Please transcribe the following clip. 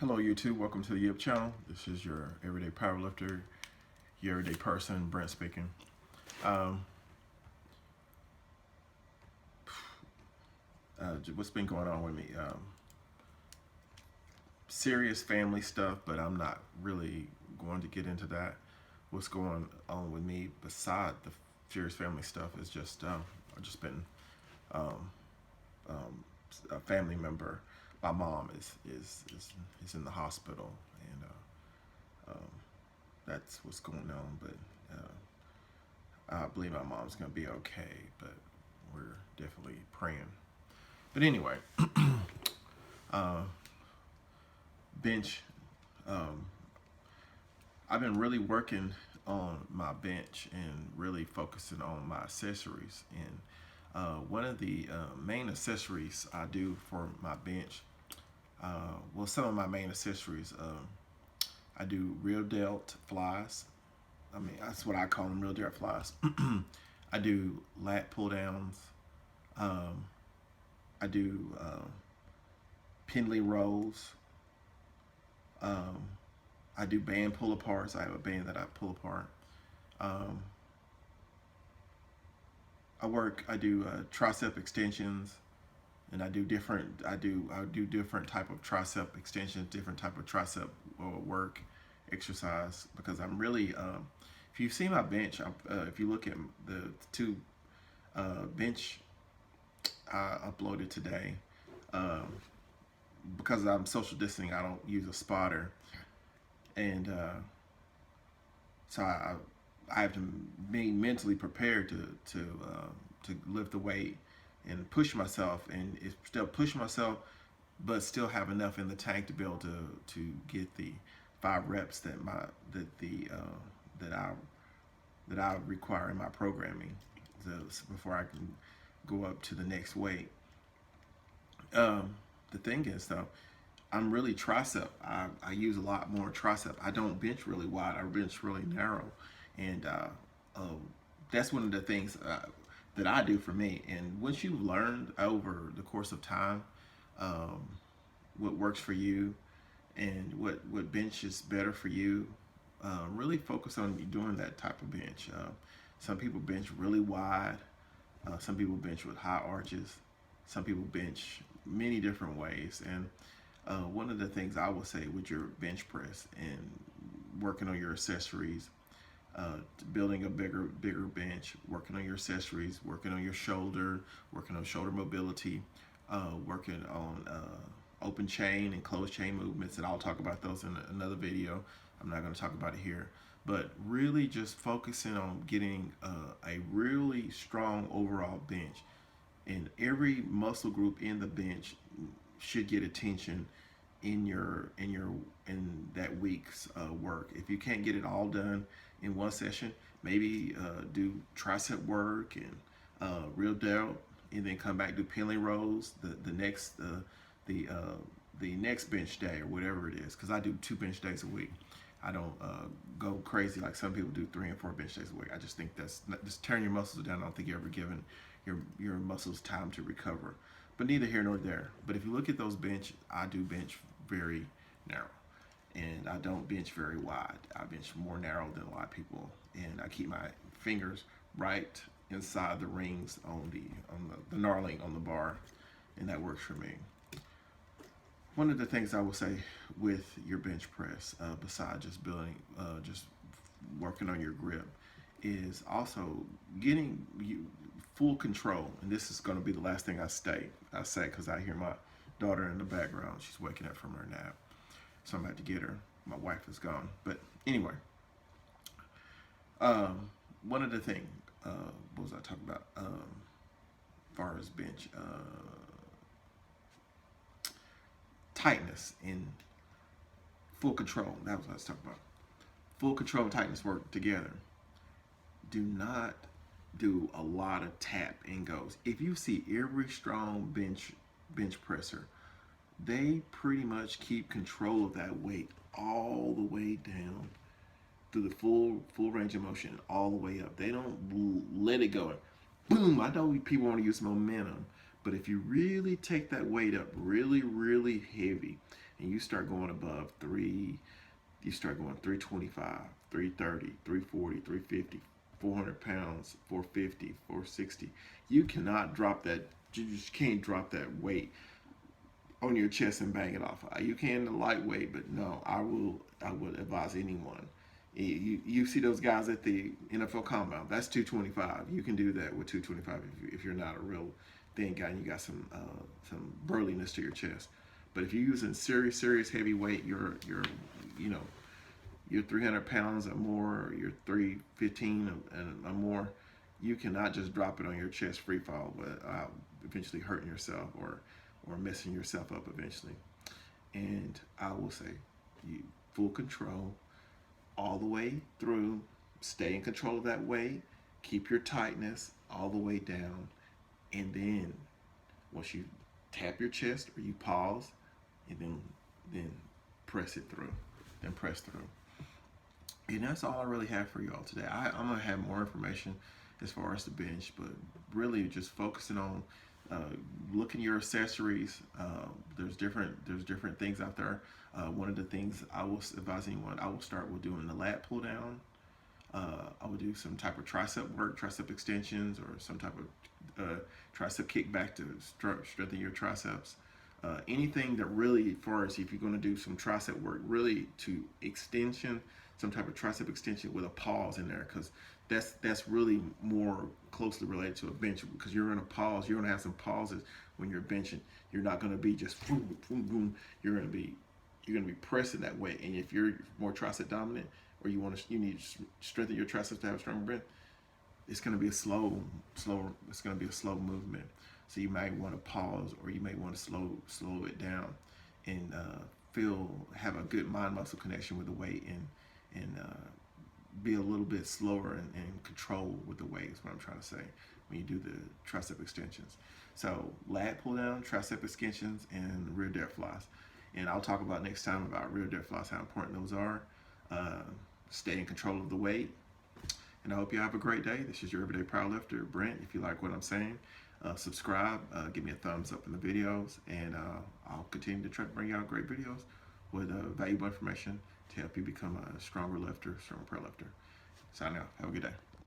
Hello YouTube, welcome to the YouTube channel. This is your everyday powerlifter, your everyday person, Brent speaking. Um, what's been going on with me? Serious family stuff, but I'm not really going to get into that. What's going on with me beside the serious family stuff is just I've just been um, um, a family member. My mom is in the hospital, and that's what's going on. But I believe my mom's gonna be okay, but we're definitely praying. But anyway, uh, bench. Um, I've been really working on my bench and really focusing on my accessories. And one of the main accessories I do for my bench, well, some of my main accessories, I do real delt flies. I mean, that's what I call them, real delt flies. I do lat pull downs. Um, I do Pendley rolls. Um, I do band pull aparts. I have a band that I pull apart. Um, I do tricep extensions, and I do different type of tricep extensions, different type of tricep work, exercise, because I'm really, if you see my bench, if you look at the two bench I uploaded today, um, because I'm social distancing, I don't use a spotter, and so I have to be mentally prepared to lift the weight and push myself, and still push myself, but still have enough in the tank to be able to get the 5 reps that I that I require in my programming, before I can go up to the next weight. Um, the thing is though, I'm really tricep. I use a lot more tricep. I don't bench really wide. I bench really narrow, and um, that's one of the things that I do for me. And once you've learned over the course of time um, what works for you and what bench is better for you, really focus on doing that type of bench. Some people bench really wide. Some people bench with high arches. Some people bench many different ways. And one of the things I will say with your bench press and working on your accessories, building a bigger bench, working on your accessories, working on your shoulder, working on shoulder mobility, working on open chain and closed chain movements, and I'll talk about those in another video. I'm not going to talk about it here, but really just focusing on getting a really strong overall bench, and every muscle group in the bench should get attention in that week's work. If you can't get it all done in one session, maybe do tricep work and real delt, and then come back do Pendley rows the the next bench day or whatever it is. Because I do 2 bench days a week. I don't go crazy like some people do 3 and 4 bench days a week. I just think that's not, just tearing your muscles down. I don't think you're ever given your muscles time to recover. But neither here nor there. But if you look at those bench, I do bench very narrow, and I don't bench very wide. I bench more narrow than a lot of people, and I keep my fingers right inside the rings on the knurling on the bar, and that works for me. One of the things I will say with your bench press, besides just just working on your grip, is also getting you full control. And this is going to be the last thing I say, because I hear my daughter in the background. She's waking up from her nap, so I'm about to get her. My wife is gone, but anyway, one of the things, what was I talking about? As far as bench, tightness and full control. That was what I was talking about. Full control and tightness work together. Do not do a lot of tap and goes. If you see every strong bench presser, they pretty much keep control of that weight all the way down through the full range of motion, all the way up. They don't let it go. Boom! I know people want to use momentum, but if you really take that weight up really, really heavy, and you start going above three, you start going 325, 330, 340, 350, 400 pounds, 450, 460. You cannot drop that. You just can't drop that weight on your chest and bang it off. You can the lightweight, but no, I would advise anyone. You see those guys at the NFL Combine. That's 225. You can do that with 225 if you're not a real thin guy and you got some burliness to your chest. But if you're using serious heavy weight, you know you're 300 pounds or more, or you're 315 and or more, you cannot just drop it on your chest free fall, but eventually hurting yourself or messing yourself up eventually. And I will say, you full control all the way through. Stay in control of that weight. Keep your tightness all the way down, and then once you tap your chest or you pause, and then press it through. Then press through. And that's all I really have for y'all today. I'm gonna have more information as far as the bench, but really just focusing on looking your accessories. There's different things out there. One of the things I will advise anyone, I will start with doing the lat pull down. I would do some type of tricep work, tricep extensions, or some type of tricep kickback to strengthen your triceps. Anything that really, as far as if you're going to do some tricep work, really to extension, some type of tricep extension with a pause in there, because that's really more closely related to a bench, because you're in a pause. You're going to have some pauses when you're benching. You're not going to be just boom, boom, boom. You're going to be pressing that way. And if you're more tricep dominant, or you need to strengthen your triceps to have a stronger bench, it's going to be a slow. It's going to be a slow movement. So you might want to pause, or you may want to slow it down, and have a good mind muscle connection with the weight, and be a little bit slower and control with the weight. Is what I'm trying to say when you do the tricep extensions. So lat pull down, tricep extensions, and rear dead flies. And I'll talk about next time about rear dead flies, how important those are. Stay in control of the weight. And I hope you have a great day. This is your everyday powerlifter, Brent. If you like what I'm saying, subscribe, give me a thumbs up in the videos, and I'll continue to try to bring out great videos with valuable information to help you become a stronger lifter, stronger powerlifter. Signing off. Have a good day.